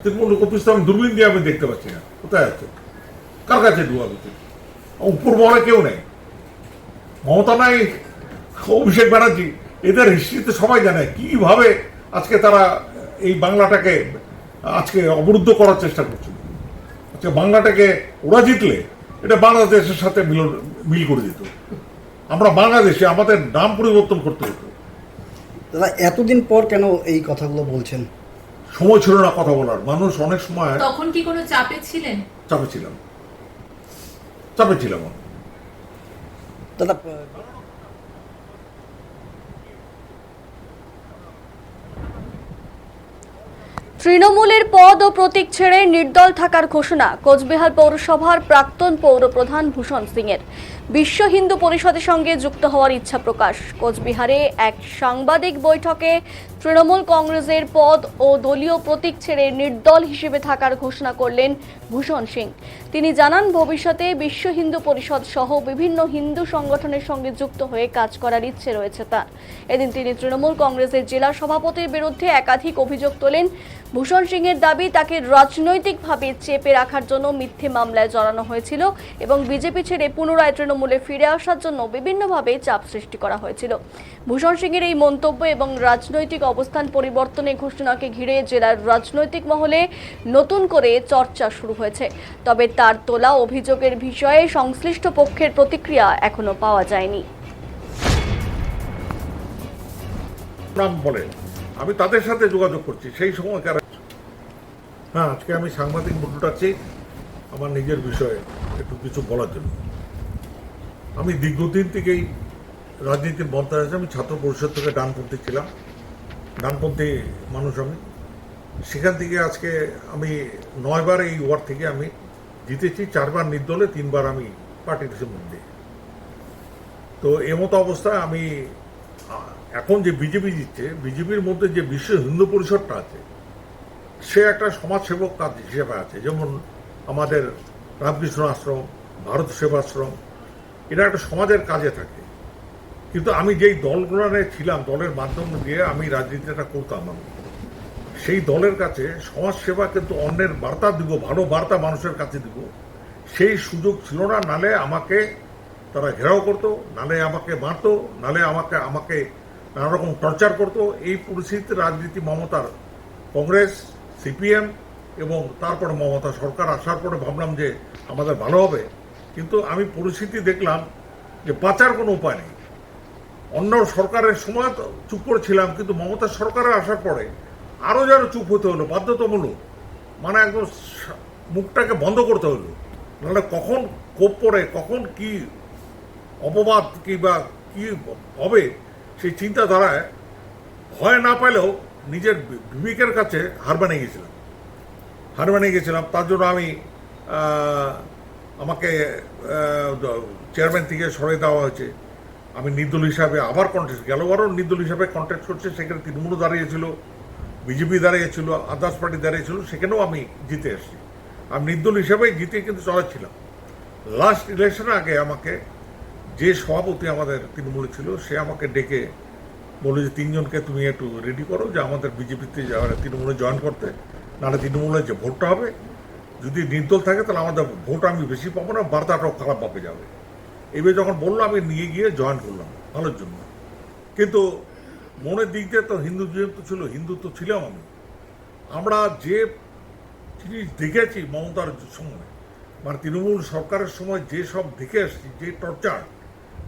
Trinamool office তো আমি দূরবীন দিয়ে আমি দেখতে পাচ্ছি না, কোথায় আছে, কার কাছে ডুয়াবে? উপর মহলে কেউ নেই, মমতা নাই, অভিষেক ব্যানার্জি, এদের হিস্ট্রিতে সবাই জানে কিভাবে আজকে তারা এই বাংলাটাকে আজকে অবরুদ্ধ করার চেষ্টা করছে। আজকে বাংলাটাকে ওরা জিতলে এটা বাংলাদেশের সাথে মিল করে দিত, আমরা বাংলাদেশে আমাদের নাম পরিবর্তন করতে হতো। দাদা এতদিন পর কেন এই কথাগুলো বলছেন? সময় ছিল না কথা বলার, মানুষ অনেক সময়। তখন কি কোনো চাপে ছিলেন? চাপে ছিলাম দাদা তৃণমূলের পদ ও প্রতীক ছেড়ে নির্দল থাকার ঘোষণা কোচবিহার পৌরসভার প্রাক্তন পৌরপ্রধান ভূষণ সিংয়ের। বিশ্ব হিন্দু পরিষদের সঙ্গে যুক্ত হওয়ার ইচ্ছা প্রকাশ। কোচবিহারে এক সাংবাদিক বৈঠকে তৃণমূল কংগ্রেসের পদ ও দলীয় প্রতীক ছেড়ে নির্দল হিসেবে থাকার ঘোষণা করলেন ভূষণ সিং। তিনি জানান, ভবিষ্যতে বিশ্ব হিন্দু পরিষদ সহ বিভিন্ন হিন্দু সংগঠনের সঙ্গে যুক্ত হয়ে কাজ করার ইচ্ছে রয়েছে তার। এদিন তিনি তৃণমূল কংগ্রেসের জেলা সভাপতির বিরুদ্ধে একাধিক অভিযোগ তোলেন। ভূষণ সিংয়ের দাবি, তাকে রাজনৈতিকভাবে চেপে রাখার জন্য মিথ্যে মামলায় জড়ানো হয়েছিল এবং বিজেপি ছেড়ে পুনরায় তৃণমূলে ফিরে আসার জন্য বিভিন্নভাবে চাপ সৃষ্টি করা হয়েছিল। ভূষণ সিংয়ের এই মন্তব্য এবং রাজনৈতিক অবস্থান পরিবর্তনের ঘোষণাকে ঘিরে জেলার রাজনৈতিক মহলে নতুন করে চর্চা শুরু হয়েছে। তবে তার তোলা অভিযোগের বিষয়ে সংশ্লিষ্ট পক্ষের প্রতিক্রিয়া এখনো পাওয়া যায়নি। বলে আমি তাদের সাথে যোগাযোগ করছি সেই সময় হ্যাঁ, আজকে আমি সাংবাদিক বন্ধুটাচ্ছি আমার নিজের বিষয়ে একটু কিছু বলার জন্য। আমি দীর্ঘদিন থেকেই রাজনীতির মন্ত্রী আছে। আমি ছাত্র পরিষদ থেকে ডানপন্থী ছিলাম, ডানপন্থী মানুষ আমি। সেখান থেকে আজকে আমি 9 বার এই ওয়ার্ড থেকে আমি জিতেছি, 4 বার নির্দলে, 3 বার আমি পার্টির মধ্যে। তো এমতো অবস্থায় আমি এখন যে বিজেপি জিতছে, বিজেপির মধ্যে যে বিশ্ব হিন্দু পরিষদটা আছে, সে একটা সমাজসেবক কাজ হিসেবে আছে। যেমন আমাদের রামকৃষ্ণ আশ্রম, ভারত সেবাশ্রম, এটা একটা সমাজের কাজে থাকে। কিন্তু আমি যেই দলগুলোনে ছিলাম, দলের মাধ্যম দিয়ে আমি রাজনীতিটা করতাম, সেই দলের কাছে সমাজসেবা কিন্তু অন্যের বার্তা দিব, ভালো বার্তা মানুষের কাছে দিব, সেই সুযোগ ছিল না। নালে আমাকে তারা ঘেরাও করতো, নালে আমাকে মারতো, নালে আমাকে নানা রকম টর্চার করতো। এই পরিস্থিতিতে রাজনীতি মমতার কংগ্রেস, সিপিএম এবং তারপরে মমতা সরকার আসার পরে ভাবলাম যে আমাদের ভালো হবে। কিন্তু আমি পরিস্থিতি দেখলাম যে বাঁচার কোনো উপায় নেই। অন্য সরকারের সময় তো চুপ করেছিলাম, কিন্তু মমতা সরকারে আসার পরে আরও যেন চুপ হতে হলো, বাধ্যতামূলক। মানে একদম মুখটাকে বন্ধ করতে হলো, নাহলে কখন কোপ পড়ে, কখন কি অপবাদ কি বা কি হবে, সেই চিন্তাধারায় ভয় না পেলেও নিজের বিবেকের কাছে হার বানিয়ে গেছিলাম। তার জন্য আমাকে চেয়ারম্যান থেকে সরিয়ে দেওয়া হয়েছে। আমি নির্দল হিসাবে আবার কন্টেস্ট, গেলবারও নির্দল হিসাবে কন্টেস্ট করছে। সেখানে তৃণমূলও দাঁড়িয়েছিল, বিজেপি দাঁড়িয়েছিল, আদার্স পার্টি দাঁড়িয়েছিল, সেখানেও আমি জিতে এসেছি। আমি নির্দল হিসাবে জিতে কিন্তু চলাচ্ছিলাম। লাস্ট ইলেকশনের আগে আমাকে যে সভাপতি আমাদের তৃণমূলে ছিল, সে আমাকে ডেকে বলে যে 3 জনকে তুমি একটু রেডি করো যে আমাদের বিজেপিতে তৃণমূলে জয়েন করতে, নাহলে তৃণমূলের যে ভোটটা হবে, যদি নির্দল থাকে তাহলে আমাদের ভোট আমি বেশি পাবো না, বার্তাটাও খারাপভাবে যাবে। এবার যখন বললো, আমি নিয়ে গিয়ে জয়েন করলাম ভালোর জন্য। কিন্তু মনের দিক দিয়ে তো হিন্দু যেহেতু ছিল, হিন্দু তো ছিলাম আমি। আমরা যে জিনিস দেখেছি মমতার সময়, মানে তৃণমূল সরকারের সময় যে সব দেখে আসছি, যে টর্চার,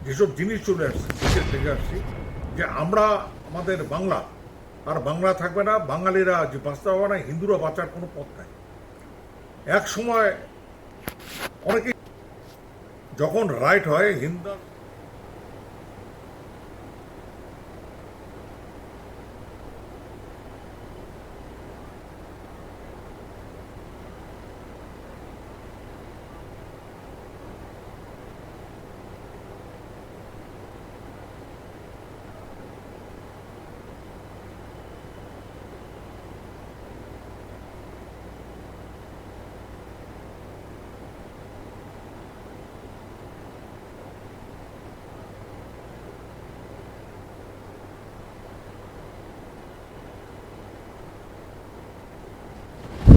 যেসব জিনিস চলে আসছে, দেখে আসছি যে আমরা আমাদের বাংলা আর বাংলা থাকবে না, বাঙালিরা যে বাঁচতে পারবে না, হিন্দুরা বাঁচার কোনো পথ নাই। এক সময় অনেকে যখন রাইট হয় হিন্দু